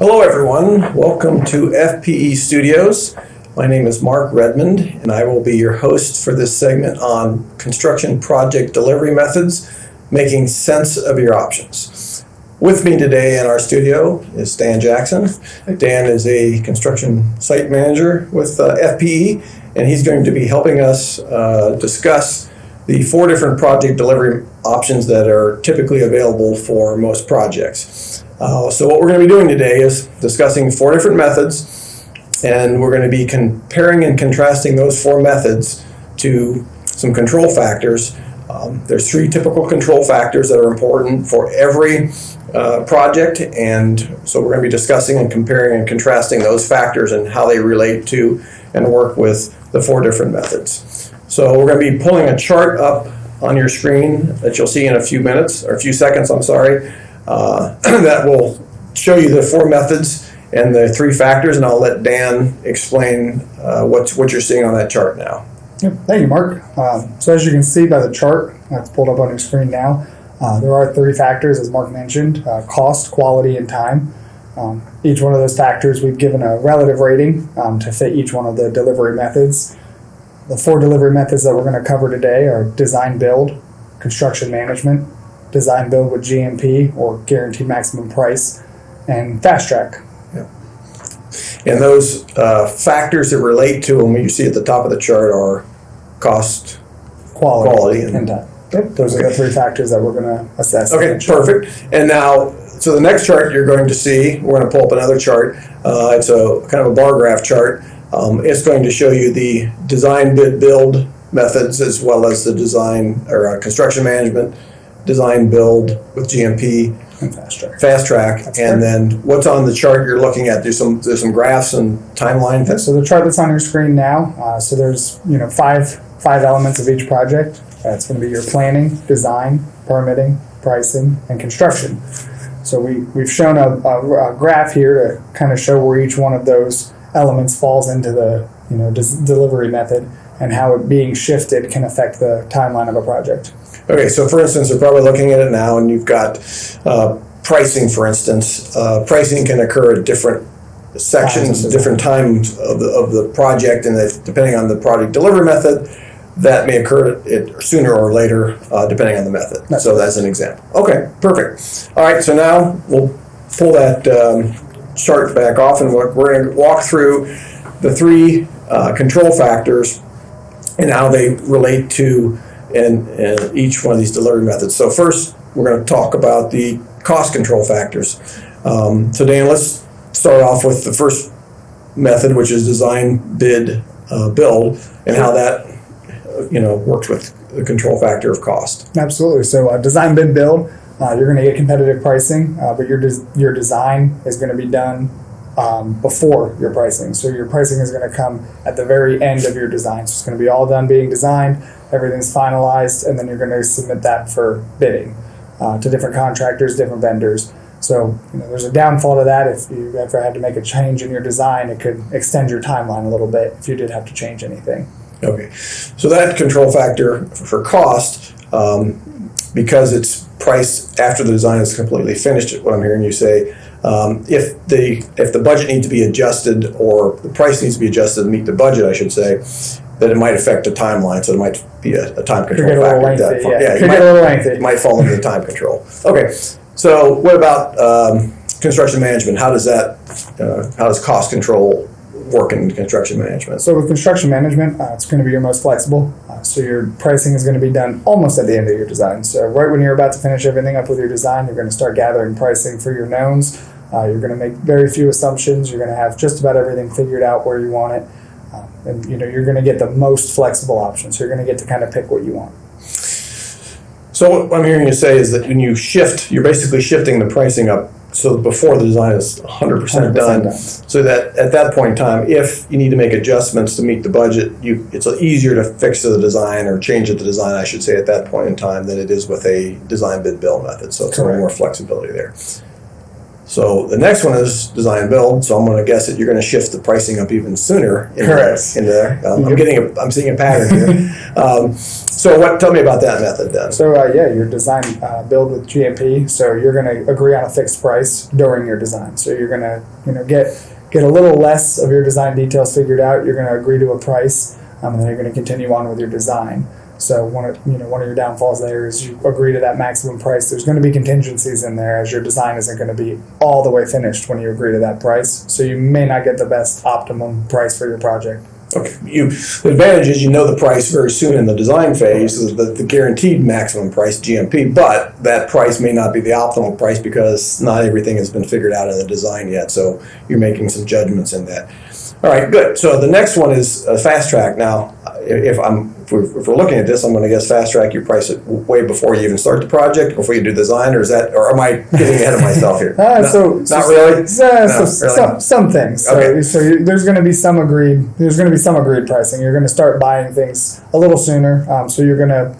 Hello everyone, welcome to FPE Studios. My name is Mark Redmond and I will be your host for this segment on construction project delivery methods, making sense of your options. With me today in our studio is Dan Jackson. Dan is a construction site manager with FPE, and he's going to be helping us discuss the 4 different project delivery options that are typically available for most projects. So what we're going to be doing today is discussing 4 different methods, and we're going to be comparing and contrasting those 4 methods to some control factors. There's 3 typical control factors that are important for every project, and so we're going to be discussing and comparing and contrasting those factors and how they relate to and work with the 4 different methods. So we're going to be pulling a chart up on your screen that you'll see in a few minutes, or a few seconds, I'm sorry, that will show you the 4 methods and the 3 factors, and I'll let Dan explain what you're seeing on that chart now. Yep. Thank you, Mark. So as you can see by the chart that's pulled up on your screen now, there are 3 factors, as Mark mentioned: cost, quality, and time. Each one of those factors we've given a relative rating to fit each one of the delivery methods. The 4 delivery methods that we're going to cover today are design build, construction management, design build with GMP or guaranteed maximum price, and fast track. Yeah. And those factors that relate to them, you see at the top of the chart, are cost, quality and time. Yep. Those are the 3 factors that we're going to assess. Okay, perfect. And now, so the next chart you're going to see, we're going to pull up another chart. It's a kind of a bar graph chart. It's going to show you the design bid build methods as well as the design or construction management, design build with GMP, and fast track. That's and correct. Then what's on the chart you're looking at? There's some graphs and timeline. Okay, so the chart that's on your screen now, so there's 5 elements of each project. It's going to be your planning, design, permitting, pricing, and construction. So we've shown a graph here to kind of show where each one of those elements falls into the delivery method and how it being shifted can affect the timeline of a project. Okay, so for instance, you're probably looking at it now, and you've got pricing, for instance. Pricing can occur at different sections, different times of the project, and depending on the project delivery method, that may occur sooner or later, depending on the method. So that's an example. Okay, perfect. All right, so now we'll pull that chart back off, and we're going to walk through the 3 control factors and how they relate to in each one of these delivery methods. So first, we're going to talk about the cost control factors. So Dan, let's start off with the first method, which is design, bid, build, and how that works with the control factor of cost. Absolutely. So design, bid, build, you're going to get competitive pricing, but your design is going to be done before your pricing. So your pricing is going to come at the very end of your design. So it's going to be all done being designed, everything's finalized, and then you're going to submit that for bidding to different contractors, different vendors. So there's a downfall to that. If you ever had to make a change in your design, it could extend your timeline a little bit if you did have to change anything. Okay. So that control factor for cost, because it's priced after the design is completely finished, what I'm hearing you say, if the budget needs to be adjusted or the price needs to be adjusted to meet the budget, I should say, then it might affect the timeline. So it might be a time control factor at that point. Yeah, it might get a little lengthy. It might fall into the time control. Okay. So what about construction management? How does cost control work in construction management? So with construction management, it's going to be your most flexible. So your pricing is going to be done almost at the end of your design. So right when you're about to finish everything up with your design, you're going to start gathering pricing for your knowns. You're going to make very few assumptions. You're going to have just about everything figured out where you want it. And you're going to get the most flexible option. So you're going to get to kind of pick what you want. So what I'm hearing you say is that when you shift, you're basically shifting the pricing up so before the design is 100% done, so that at that point in time, if you need to make adjustments to meet the budget, it's easier to fix the design or change the design, I should say, at that point in time than it is with a design bid build method. So it's a little more flexibility there. So the next one is design build. So I'm going to guess that you're going to shift the pricing up even sooner. Correct. I'm seeing a pattern here. Tell me about that method then. So your design build with GMP. So you're going to agree on a fixed price during your design. So you're going to get a little less of your design details figured out. You're going to agree to a price, and then you're going to continue on with your design. So one of your downfalls there is you agree to that maximum price. There's going to be contingencies in there, as your design isn't going to be all the way finished when you agree to that price. So you may not get the best optimum price for your project. Okay. The advantage is you know the price very soon in the design phase, the guaranteed maximum price, GMP, but that price may not be the optimal price because not everything has been figured out in the design yet. So you're making some judgments in that. All right, good. So the next one is fast track. Now, if we're looking at this, I'm going to guess fast track. You price it way before you even start the project, before you do design, or am I getting ahead of myself here? Not really. Some things. Okay. So there's going to be some agreed. There's going to be some agreed pricing. You're going to start buying things a little sooner. So you're going to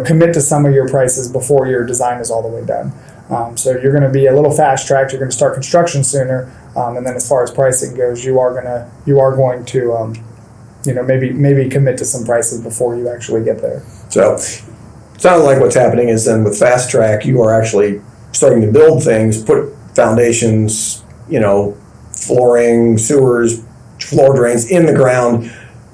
commit to some of your prices before your design is all the way done. So you're going to be a little fast tracked. You're going to start construction sooner, and then as far as pricing goes, you are going to maybe commit to some prices before you actually get there. So it sounds like what's happening is then with fast track, you are actually starting to build things, put foundations, flooring, sewers, floor drains in the ground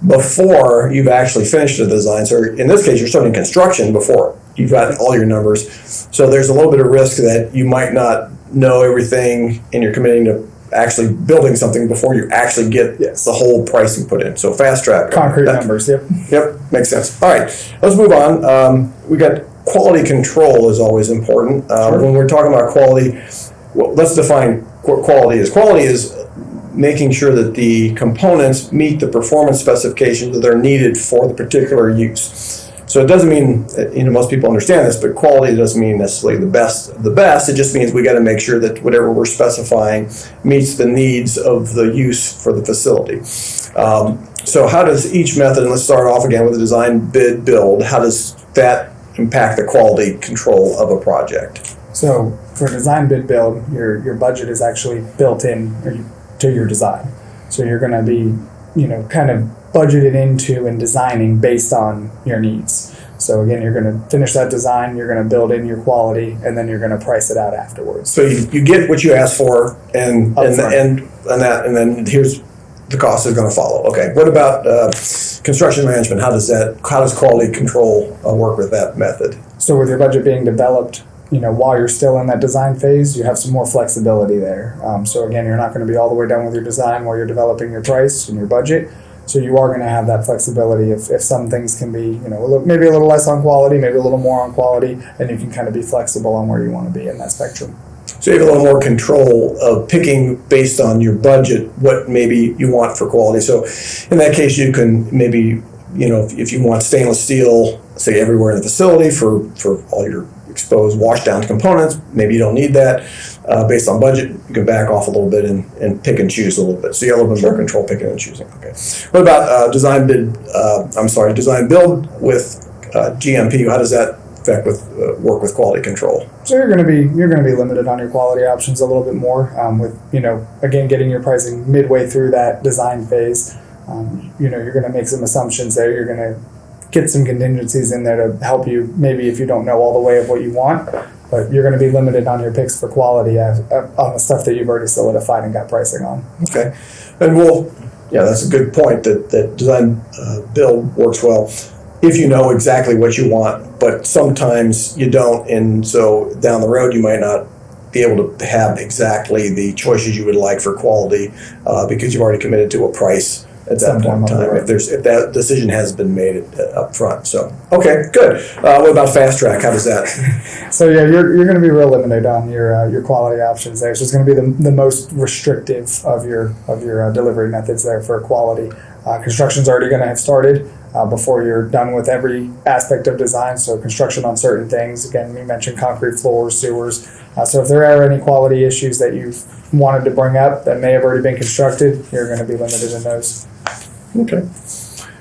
before you've actually finished the design. So in this case, you're starting construction before you've got all your numbers. So there's a little bit of risk that you might not know everything and you're committing to actually building something before you actually get the whole pricing put in. So fast track. Concrete numbers, yep. Yep, makes sense. All right, let's move on. We got quality control is always important. Sure. When we're talking about quality, let's define what quality is. Quality is making sure that the components meet the performance specifications that are needed for the particular use. So it doesn't mean, most people understand this, but quality doesn't mean necessarily the best. It just means we got to make sure that whatever we're specifying meets the needs of the use for the facility. So how does each method, and let's start off again with the design, bid, build, how does that impact the quality control of a project? So for design, bid, build, your budget is actually built in to your design. So you're going to be, kind of budgeted into and designing based on your needs. So again, you're going to finish that design, you're going to build in your quality, and then you're going to price it out afterwards. So you get what you asked for, and then here's the cost is going to follow. Okay. What about construction management? How does quality control work with that method? So with your budget being developed, while you're still in that design phase, you have some more flexibility there. So again, you're not going to be all the way done with your design while you're developing your price and your budget. So you are going to have that flexibility if some things can be, maybe a little less on quality, maybe a little more on quality, and you can kind of be flexible on where you want to be in that spectrum. So you have a little more control of picking based on your budget what maybe you want for quality. So in that case, you can maybe, if you want stainless steel, say everywhere in the facility for all your exposed wash down components, maybe you don't need that. Based on budget, you can back off a little bit and pick and choose a little bit. So you have a little bit more control picking and choosing. Okay. What about design build with GMP? How does that work with quality control? So you're going to be limited on your quality options a little bit more with again getting your pricing midway through that design phase. You're going to make some assumptions there. You're going to get some contingencies in there to help you maybe if you don't know all the way of what you want, but you're going to be limited on your picks for quality on the stuff that you've already solidified and got pricing on. Okay, and that's a good point that design build works well if you know exactly what you want, but sometimes you don't, and so down the road you might not be able to have exactly the choices you would like for quality because you've already committed to a price at that point in time, if that decision has been made up front. So, okay, good. What about fast track? How does that? So yeah, you're going to be real limited on your quality options there. So it's going to be the most restrictive of your delivery methods there for quality. Construction's already going to have started before you're done with every aspect of design. So construction on certain things. Again, we mentioned concrete floors, sewers. So if there are any quality issues that you've wanted to bring up that may have already been constructed, you're going to be limited in those. Okay.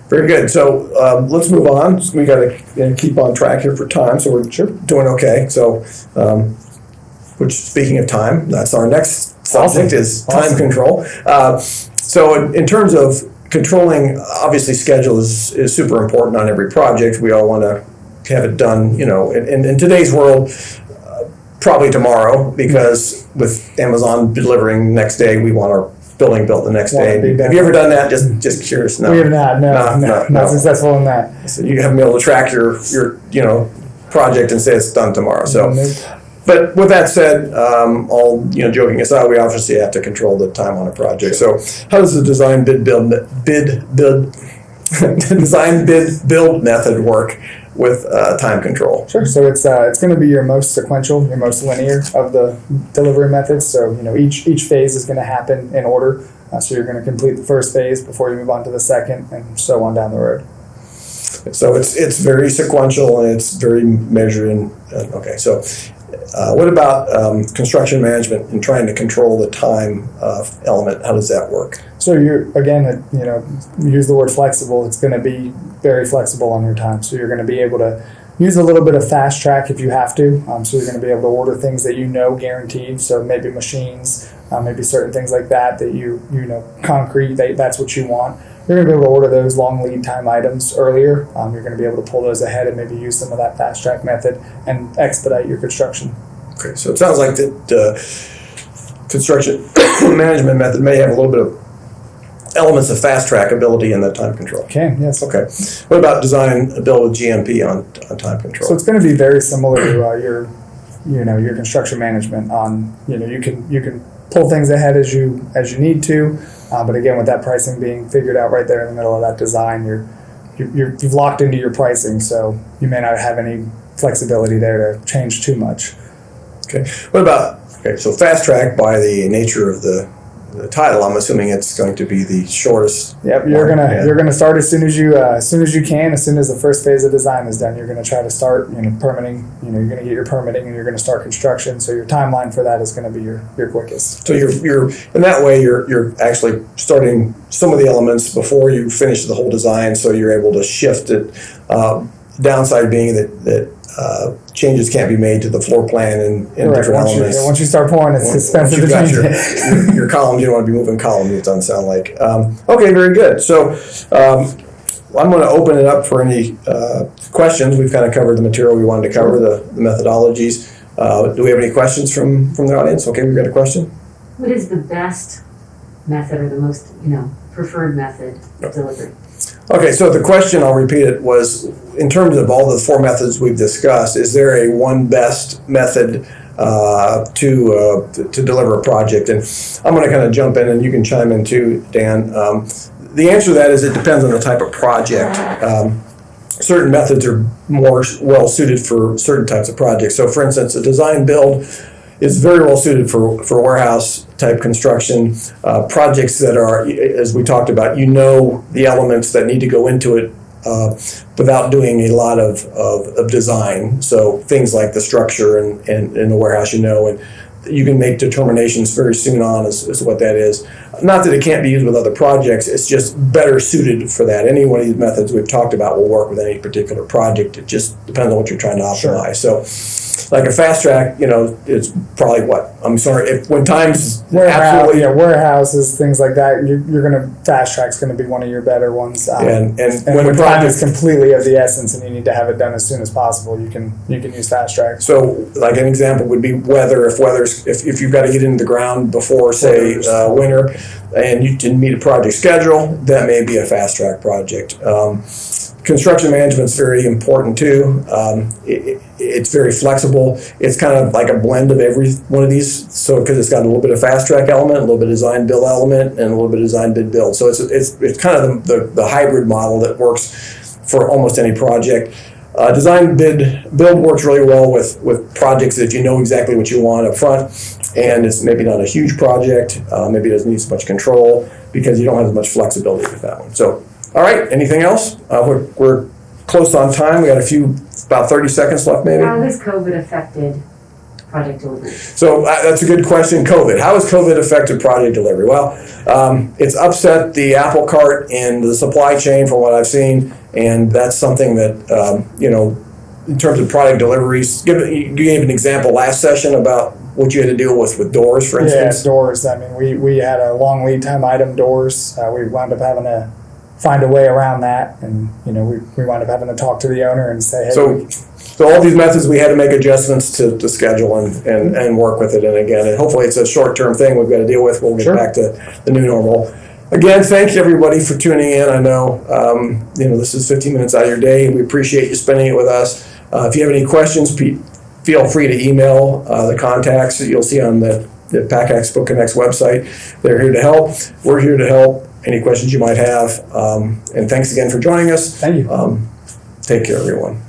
Very good. So let's move on. We got to keep on track here for time, so we're doing okay. So, which speaking of time, that's our next subject is time control. So in terms of controlling, obviously schedule is super important on every project. We all want to have it done, in today's world, probably tomorrow, because with Amazon delivering next day, we want our building built the next day. Have you ever done that? Just curious. No. We have not. Not successful in that. So you haven't been able to track your project and say it's done tomorrow. So, but with that said, all joking aside, we obviously have to control the time on a project. So, how does the design bid build method work with time control? Sure. So it's going to be your most sequential, your most linear of the delivery methods. So each phase is going to happen in order. So you're going to complete the first phase before you move on to the second, and so on down the road. So it's very sequential and it's very measured. Okay. So what about construction management and trying to control the time element? How does that work? So you're, again, use the word flexible. It's going to be very flexible on your time. So you're going to be able to use a little bit of fast track if you have to. So you're going to be able to order things that guaranteed. So maybe machines, maybe certain things like that concrete, that's what you want. You're going to be able to order those long lead time items earlier. You're going to be able to pull those ahead and maybe use some of that fast track method and expedite your construction. Okay, so it sounds like that construction management method may have a little bit of elements of fast track ability in the time control. Can, yes. Okay. What about design build with GMP on time control? So it's going to be very similar to your construction management. You can pull things ahead as you need to, but again, with that pricing being figured out right there in the middle of that design, you've locked into your pricing, so you may not have any flexibility there to change too much. Okay. What about so fast track by the nature of the title? I'm assuming it's going to be the shortest. Yep, you're gonna start as soon as you can. As soon as the first phase of design is done, you're gonna try to start permitting. You're gonna get your permitting and you're gonna start construction. So your timeline for that is gonna be your quickest. So you're in that way you're actually starting some of the elements before you finish the whole design. So you're able to shift it. Downside being that changes can't be made to the floor plan and different elements. Once you start pouring, it's expensive to change your columns. You don't want to be moving columns, it doesn't sound like. Okay, very good. So I'm going to open it up for any questions. We've kind of covered the material we wanted to cover, the methodologies. Do we have any questions from the audience? Okay, we've got a question. What is the best method or the most preferred method of delivery? Okay, so the question, I'll repeat it, was in terms of all the four methods we've discussed, is there a one best method to deliver a project? And I'm going to kind of jump in, and you can chime in too, Dan. The answer to that is it depends on the type of project. Certain methods are more well suited for certain types of projects. So, for instance, a design build is very well suited for warehouse type construction, projects that are, as we talked about, the elements that need to go into it without doing a lot of design. So things like the structure and the warehouse, and you can make determinations very soon on as to what that is. Not that it can't be used with other projects, it's just better suited for that. Any one of these methods we've talked about will work with any particular project. It just depends on what you're trying to optimize. Sure. So like a fast track, it's probably when time's warehouses, things like that, you're going to, fast track's going to be one of your better ones. And when time is completely of the essence and you need to have it done as soon as possible, you can use fast track. So like an example would be weather. If you've got to get into the ground before, say, winter, and you didn't meet a project schedule, that may be a fast track project. Construction management is very important too. It's very flexible. It's kind of like a blend of every one of these. So because it's got a little bit of fast track element, a little bit of design build element, and a little bit of design bid build. So it's kind of the hybrid model that works for almost any project. Design bid build works really well with projects if you know exactly what you want up front, and it's maybe not a huge project. Maybe it doesn't need so much control because you don't have as much flexibility with that one. So. All right, anything else? We're close on time. We got about 30 seconds left maybe. How has COVID affected project delivery? So that's a good question, COVID. How has COVID affected project delivery? Well, it's upset the apple cart in the supply chain from what I've seen, and that's something that, in terms of product deliveries, you gave an example last session about what you had to deal with doors, for instance? Yeah, doors. I mean, we had a long lead time item, doors. We wound up having to find a way around that, and we wound up having to talk to the owner and say, hey. So all these methods, we had to make adjustments to the schedule and work with it. And again, and hopefully it's a short-term thing we've got to deal with. We'll get back to the new normal. Again, thank you everybody for tuning in. I know this is 15 minutes out of your day. We appreciate you spending it with us. If you have any questions, feel free to email the contacts that you'll see on the PACK EXPO Connects website. They're here to help. We're here to help. Any questions you might have. And thanks again for joining us. Thank you. Take care, everyone.